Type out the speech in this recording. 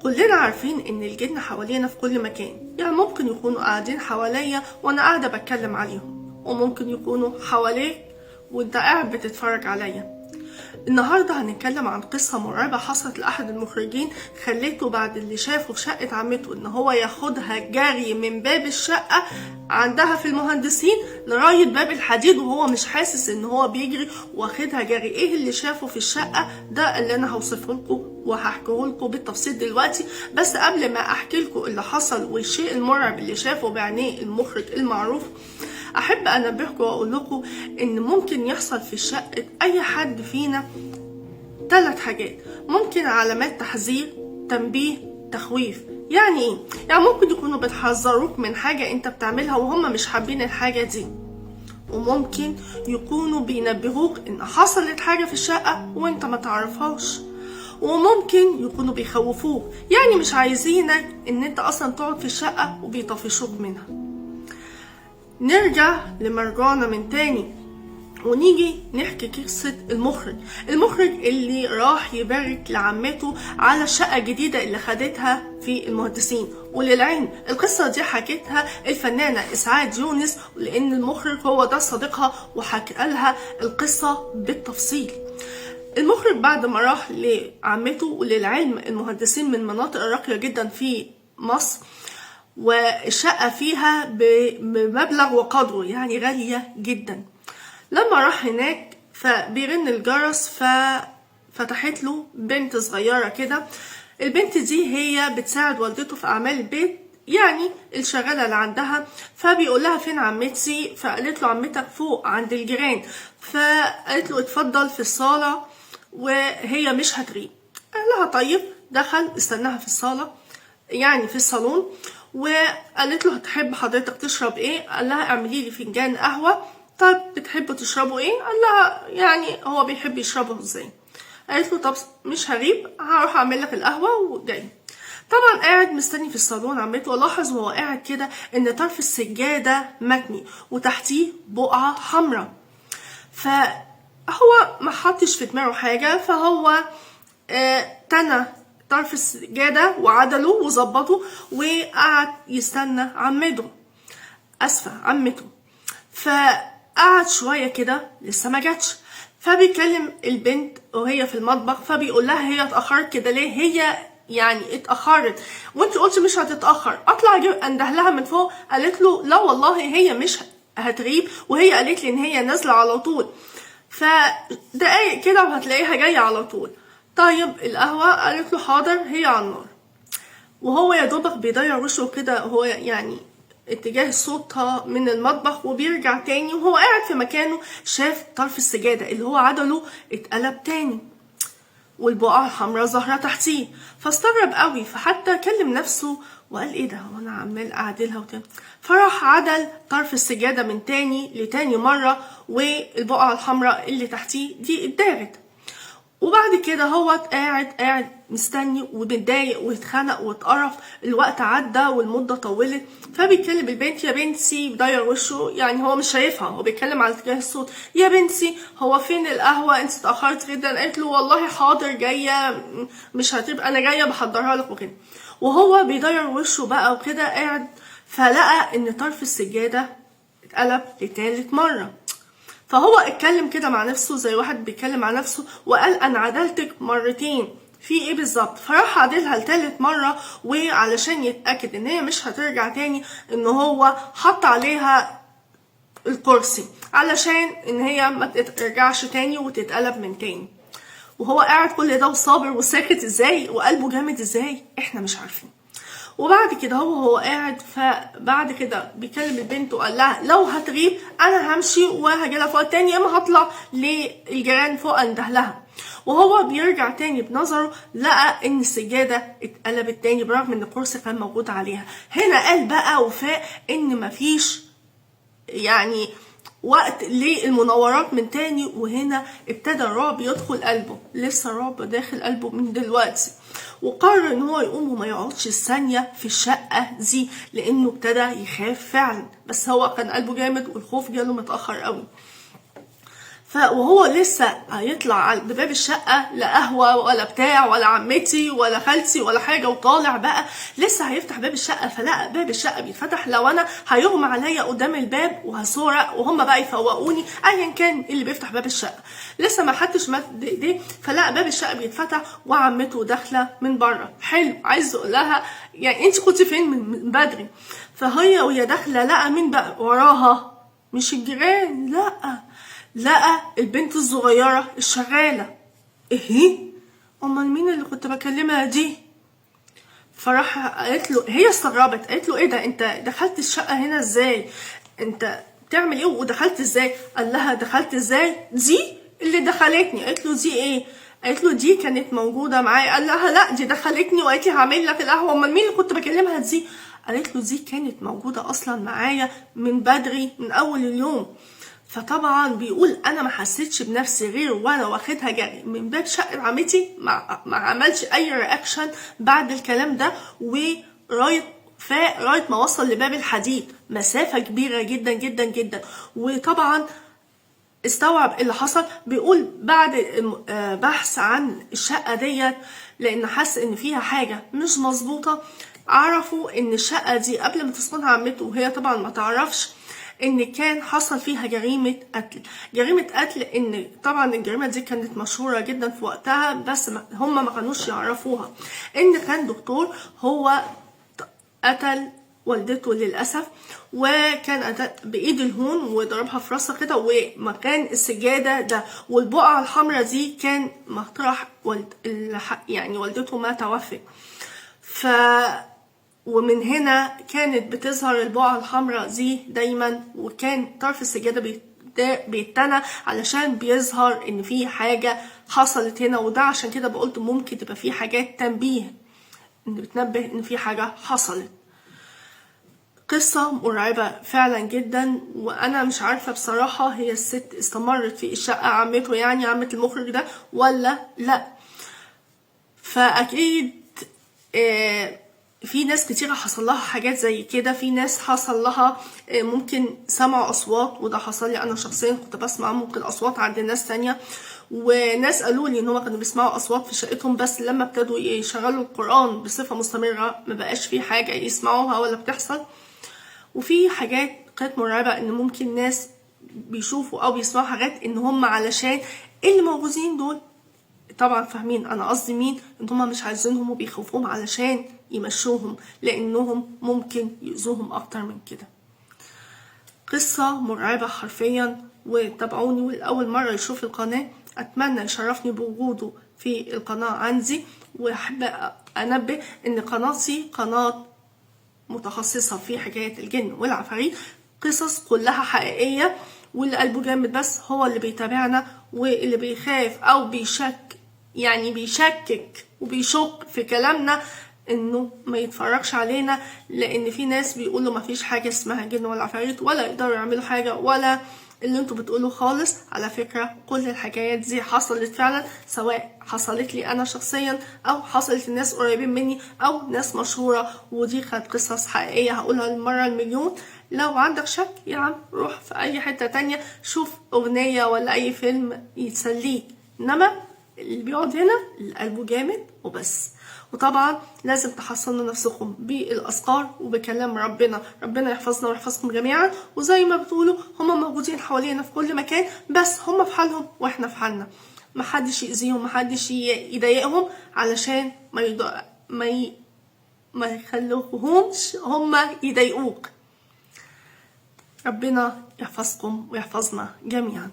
كلنا عارفين ان الجن حوالينا في كل مكان، يعني ممكن يكونوا قاعدين حواليا وانا قاعدة بتكلم عليهم، وممكن يكونوا حواليك وانت قاعد بتتفرج عليا. النهاردة هنتكلم عن قصة مرعبة حصلت لأحد المخرجين، خليته بعد اللي شافه في شقة عمته ان هو ياخدها جري من باب الشقة عندها في المهندسين لغاية باب الحديد وهو مش حاسس ان هو بيجري، واخدها جري. ايه اللي شافه في الشقة ده اللي انا هوصفه لكم وهحكيه لكم بالتفصيل دلوقتي. بس قبل ما احكي لكم اللي حصل والشيء المرعب اللي شافه بعينيه المخرج المعروف، احب انبهكم واقول لكم ان ممكن يحصل في شقة اي حد فينا 3 حاجات. ممكن علامات تحذير، تنبيه، تخويف. يعني ايه؟ يعني ممكن يكونوا بتحذروك من حاجة انت بتعملها وهم مش حابين الحاجة دي، وممكن يكونوا بينبهوك ان حصلت حاجة في الشقة وانت ما تعرفهاش، وممكن يكونوا بيخوفوك، يعني مش عايزينك ان انت اصلا تقعد في الشقة وبيطفشوك منها. نرجع لمرجعنا من تاني ونيجي نحكي قصة المخرج اللي راح يبارك لعمته على الشقة الجديدة اللي خدتها في المهندسين. وللعلم القصة دي حكتها الفنانة إسعاد يونس، لأن المخرج هو ده صديقها وحكى لها القصة بالتفصيل. المخرج بعد ما راح لعمته، وللعلم المهندسين من مناطق راقية جدا في مصر، والشقة فيها بمبلغ وقدره، يعني غالية جدا. لما راح هناك فبيرن الجرس، ففتحت له بنت صغيرة كده. البنت دي هي بتساعد والدته في أعمال البيت، يعني الشغالة اللي عندها. فبيقول لها فين عمتي؟ فقالت له عمتك فوق عند الجيران. فقالت له اتفضل في الصالة وهي مش هتغيب. قال لها طيب. دخل استناها في الصالة، يعني في الصالون، وقالت له هتحب حضرتك تشرب ايه؟ قال لها اعملي لي فنجان قهوة. طب بتحبوا تشربوا ايه؟ قال لها يعني هو بيحب يشربه ازاي. قالت له طب مش هغيب، هروح اعمل لك القهوة وجاي. طبعا قاعد مستني في الصالون عمته، ولاحظ وهو قاعد كده ان طرف السجادة متني وتحتيه بقعة حمراء. فهو ما حطش في دماغه حاجة، فهو تنى طرف السجادة وعدله وظبطه وقعد يستنى عمته. فقعد شوية كده لسه ما جاتش، فبيكلم البنت وهي في المطبخ، فبيقول لها هي اتأخرت كده ليه؟ هي يعني اتأخرت وانت قلت مش هتتأخر، اطلع انده لها من فوق. قالت له لا والله هي مش هتغيب، وهي قالت لي ان هي نازلة على طول، فدقايق كده وهتلاقيها جاية على طول. طيب القهوة؟ قالت له حاضر هي على النار. وهو يا دوبك بيضيع وشه كده، هو يعني اتجاه صوتها من المطبخ، وبيرجع تاني وهو قاعد في مكانه شاف طرف السجادة اللي هو عدله اتقلب تاني والبقعة الحمراء ظاهرة تحتيه. فاستغرب قوي، فحتى كلم نفسه وقال ايه ده وانا عمال اعدلها وتاني. فراح عدل طرف السجادة من تاني لتاني مرة، والبقعة الحمراء اللي تحتيه دي اتدارت. وبعد كده هو قاعد مستني ومتضايق واتخنق واتقرف. الوقت عدى والمدة طولت، فبيتكلم البنت يا بنتي، بيضيع وشه، يعني هو مش شايفها، هو بيتكلم على اتجاه الصوت. يا بنتي هو فين القهوة؟ انت اتأخرت جدا. قالت له والله حاضر جاية، مش هتبقى انا جاية بحضرها لك وكده. وهو بيضيع وشه بقى وكده قاعد، فلقى ان طرف السجادة اتقلب لتالت مرة. فهو اتكلم كده مع نفسه زي واحد بيتكلم مع نفسه، وقال انا عدلتك مرتين، في ايه بالظبط؟ فراح عدلها لتالت مرة، وعلشان يتأكد ان هي مش هترجع تاني ان هو حط عليها الكرسي علشان ان هي ما ترجعش تاني وتتقلب من تاني. وهو قاعد كل ده وصابر وساكت ازاي وقلبه جامد ازاي احنا مش عارفين. وبعد كده هو قاعد، فبعد كده بيكلم البنت وقال لها لو هتغيب انا همشي وهجيلها في وقت تاني، يا اما هطلع للجيران فوق انده لها. وهو بيرجع تاني بنظره لقى ان السجاده اتقلبت تاني برغم ان الكرسي كان موجود عليها. هنا قال بقى وفاق ان مفيش يعني وقت للمناورات من تاني، وهنا ابتدى الرعب يدخل قلبه، لسه الرعب داخل قلبه من دلوقتي. وقرر ان هو يقوم وما يقعدش الثانية في الشقة دي، لانه ابتدى يخاف فعلا، بس هو كان قلبه جامد والخوف جاله متأخر قوي. وهو لسه هيطلع على باب الشقة، لا قهوة ولا بتاع ولا عمتي ولا خالتي ولا حاجة، وطالع بقى لسه هيفتح باب الشقة، فلقى باب الشقة بيتفتح. لو انا هيغمى عليا قدام الباب وهسرق وهم بقى يفوقوني، ايا كان اللي بيفتح باب الشقة، لسه ما حدش مد ايديه، فلقى باب الشقة بيتفتح وعمته داخلة من بره. حلو، عايز اقول لها يعني انت كنتي فين من بدري؟ فهي وهي داخلة لقى مين بقى وراها؟ مش الجيران، لقى البنت الصغيرة الشغالة. ايه؟ امال مين اللي كنت بكلمها دي؟ فراح قالت له، هي استغربت، قالت له ايه ده، انت دخلت الشقة هنا ازاي؟ انت بتعمل ايه ودخلت ازاي؟ قال لها دخلت ازاي؟ دي اللي دخلتني. قالت له دي ايه؟ قالت له دي كانت موجودة معايا. قال لها لا، دي دخلتني وقالت لي هعمل لك القهوة. امال مين اللي كنت بكلمها دي؟ قالت له دي كانت موجودة اصلا معايا من بدري، من اول اليوم. فطبعا بيقول انا ما حسيتش بنفسي غير وانا واخدها جري من باب شقه عمتي، ما عملش اي رياكشن بعد الكلام ده، ورايت لغايه ما وصل لباب الحديد، مسافه كبيره جدا جدا جدا. وطبعا استوعب اللي حصل. بيقول بعد بحث عن الشقه ديت، لان حس ان فيها حاجه مش مظبوطه، عرفوا ان الشقه دي قبل ما تسكنها عمته، وهي طبعا ما تعرفش ان كان حصل فيها جريمة قتل. ان طبعا الجريمة دي كانت مشهورة جدا في وقتها، بس هم ما كانوش يعرفوها. ان كان دكتور هو قتل والدته للأسف، وكان بإيد الهون وضربها في راسها كده، ومكان السجادة ده والبقعة الحمراء دي كان مطرح يعني والدته ما توفت. ومن هنا كانت بتظهر البقعة الحمراء دي دايما، وكان طرف السجادة بيتنى علشان بيظهر ان في حاجة حصلت هنا. وده عشان كده بقولت ممكن تبقى في حاجات تنبيه، ان بتنبه ان في حاجة حصلت. قصة مرعبة فعلا جدا، وانا مش عارفة بصراحة هي الست استمرت في الشقة عمته، يعني عمة المخرج ده، ولا لا. فاكيد في ناس كتيرة حصل لها حاجات زي كده. في ناس حصل لها ممكن سمعوا أصوات، وده حصل لي أنا شخصيا، كنت بسمع ممكن أصوات عند ناس تانية، وناس قالوا لي إن هما كانوا بيسمعوا أصوات في شقتهم، بس لما ابتدوا يشغلوا القرآن بصفة مستمرة ما بقاش في حاجة يسمعوها ولا بتحصل. وفي حاجات كانت مرعبة، إن ممكن ناس بيشوفوا أو بيسمعوا حاجات إن هما علشان اللي موجودين دول، طبعا فاهمين انا قصدي مين، ان هم مش عايزينهم وبيخوفوهم علشان يمشوهم، لانهم ممكن يؤذوهم اكتر من كده. قصة مرعبة حرفيا. وتابعوني، والاول مرة يشوف القناة اتمنى يشرفني بوجوده في القناة عندي. واحب انبه ان قناتي قناة متخصصة في حكاية الجن والعفاريت، قصص كلها حقيقية، واللي قلبه جامد بس هو اللي بيتابعنا، واللي بيخاف او بيشكك وبيشك في كلامنا انه ما يتفرجش علينا، لان في ناس بيقولوا ما فيش حاجة اسمها جن ولا عفاريت، ولا يقدروا يعملوا حاجة، ولا اللي انتوا بتقولوا خالص. على فكرة كل الحكايات دي حصلت فعلا، سواء حصلت لي انا شخصيا او حصلت لناس قريبين مني او ناس مشهورة، ودي كانت قصص حقيقية هقولها المرة المليون. لو عندك شك يا عم روح في اي حتة تانية، شوف اغنية ولا اي فيلم يتسليك، انما اللي بيقعد هنا اللي قلبه جامد وبس. وطبعا لازم تحصنوا نفسكم بالاذكار وبكلام ربنا يحفظنا ويحفظكم جميعا. وزي ما بتقولوا هم موجودين حوالينا في كل مكان، بس هم في حالهم واحنا في حالنا، محدش يأذيهم، محدش يضايقهم، علشان ما يخلوهمش هم يضايقوك. ربنا يحفظكم ويحفظنا جميعا.